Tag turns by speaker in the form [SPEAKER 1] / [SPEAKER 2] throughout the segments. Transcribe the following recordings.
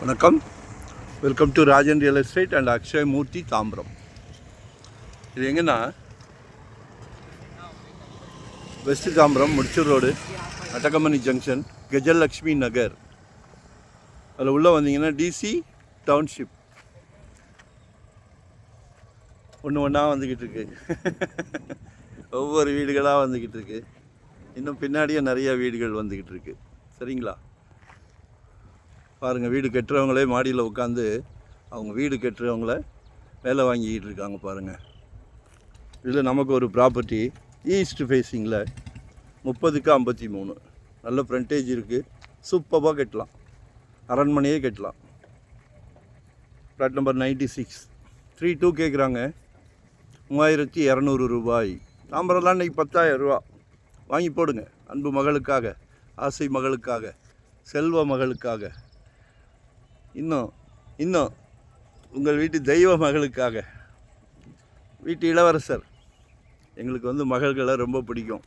[SPEAKER 1] வணக்கம். Welcome to Rajan real estate and Akshay Murthy Tambaram. இது எங்கன்னா west Tambaram Mudichur road, Attagamani junction, Gajalakshmi Nagar. அதில் உள்ளே வந்தீங்கன்னா டிசி டவுன்ஷிப் ஒன்றா வந்துக்கிட்டு இருக்கு. ஒவ்வொரு வீடுகளாக வந்துக்கிட்டு இருக்கு. இன்னும் பின்னாடியே நிறைய வீடுகள் வந்துக்கிட்டு இருக்கு. சரிங்களா? பாருங்கள், வீடு கட்டுறவங்களே மாடியில் உட்காந்து அவங்க வீடு கட்டுறவங்கள வேலை வாங்கிக்கிட்டு இருக்காங்க. பாருங்கள், இதில் நமக்கு ஒரு ப்ராப்பர்ட்டி ஈஸ்ட் ஃபேஸிங்கில் 30க்கு 53 நல்ல ஃப்ரண்டேஜ் இருக்குது. சூப்பராக கட்டலாம், அரண்மனையே கட்டலாம். ஃப்ளாட் நம்பர் 96, 3.2 கேட்குறாங்க. 3200 ரூபாய். தாம்பரம்லாம் இன்றைக்கி 10,000 ரூபா. வாங்கி போடுங்க. அன்பு மகளுக்காக, ஆசை மகளுக்காக, செல்வ மகளுக்காக, இன்னும் உங்கள் வீட்டு தெய்வ மகளுக்காக. வீட்டு இளவரசர், எங்களுக்கு வந்து மகள்களை ரொம்ப பிடிக்கும்.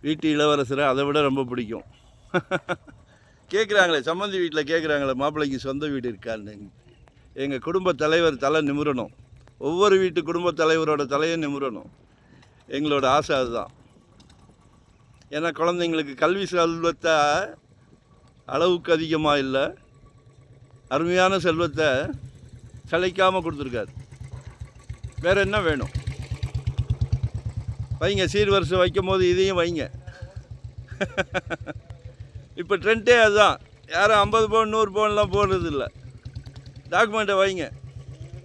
[SPEAKER 1] வீட்டு இளவரசரை அதை விட ரொம்ப பிடிக்கும். கேட்குறாங்களே, சம்மந்தி வீட்டில் கேட்குறாங்களே, மாப்பிள்ளைக்கு சொந்த வீடு இருக்கான்னு. எங்கள் குடும்ப தலைவர் தலை நிமிரணும். ஒவ்வொரு வீட்டு குடும்ப தலைவரோட தலையை நிமிரணும். எங்களோட ஆசை அதுதான். ஏன்னா குழந்தைங்களுக்கு கல்வி செல்வத்தை அளவுக்கு அதிகமாக இல்லை, அருமையான செல்வத்தை சளைக்காமல் கொடுத்துருக்காரு. வேறு என்ன வேணும்? வைங்க, சீர்வரிசை வைக்கும் போது இதையும் வைங்க. இப்போ ட்ரெண்டே அதுதான். யாரும் 50 பவுன் 100 பவுன்லாம் போடுறது இல்லை. டாக்குமெண்ட்டை வைங்க.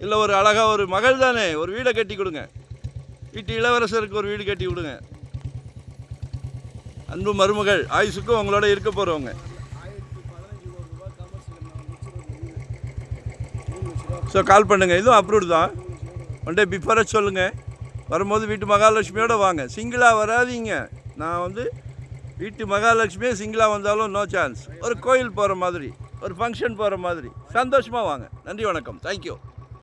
[SPEAKER 1] இல்லை, ஒரு அழகாக ஒரு மகள் தானே, ஒரு வீடை கட்டி கொடுங்க. வீட்டு இளவரசருக்கு ஒரு வீடு கட்டி கொடுங்க. அன்பு மருமகள் ஆயுசுக்கும் உங்களோட இருக்க போகிறவங்க. ஸோ கால் பண்ணுங்கள். இதுவும் அப்ரூவ்டு தான். ஒன் டே பிஃபோராக சொல்லுங்கள். வரும்போது வீட்டு மகாலட்சுமியோடு வாங்க. சிங்கிளாக வராதிங்க. நான் வந்து வீட்டு மகாலட்சுமியே சிங்கிளாக வந்தாலும் நோ சான்ஸ். ஒரு கோயில் போகிற மாதிரி, ஒரு ஃபங்க்ஷன் போகிற மாதிரி சந்தோஷமாக வாங்க. நன்றி, வணக்கம். தேங்க்யூ.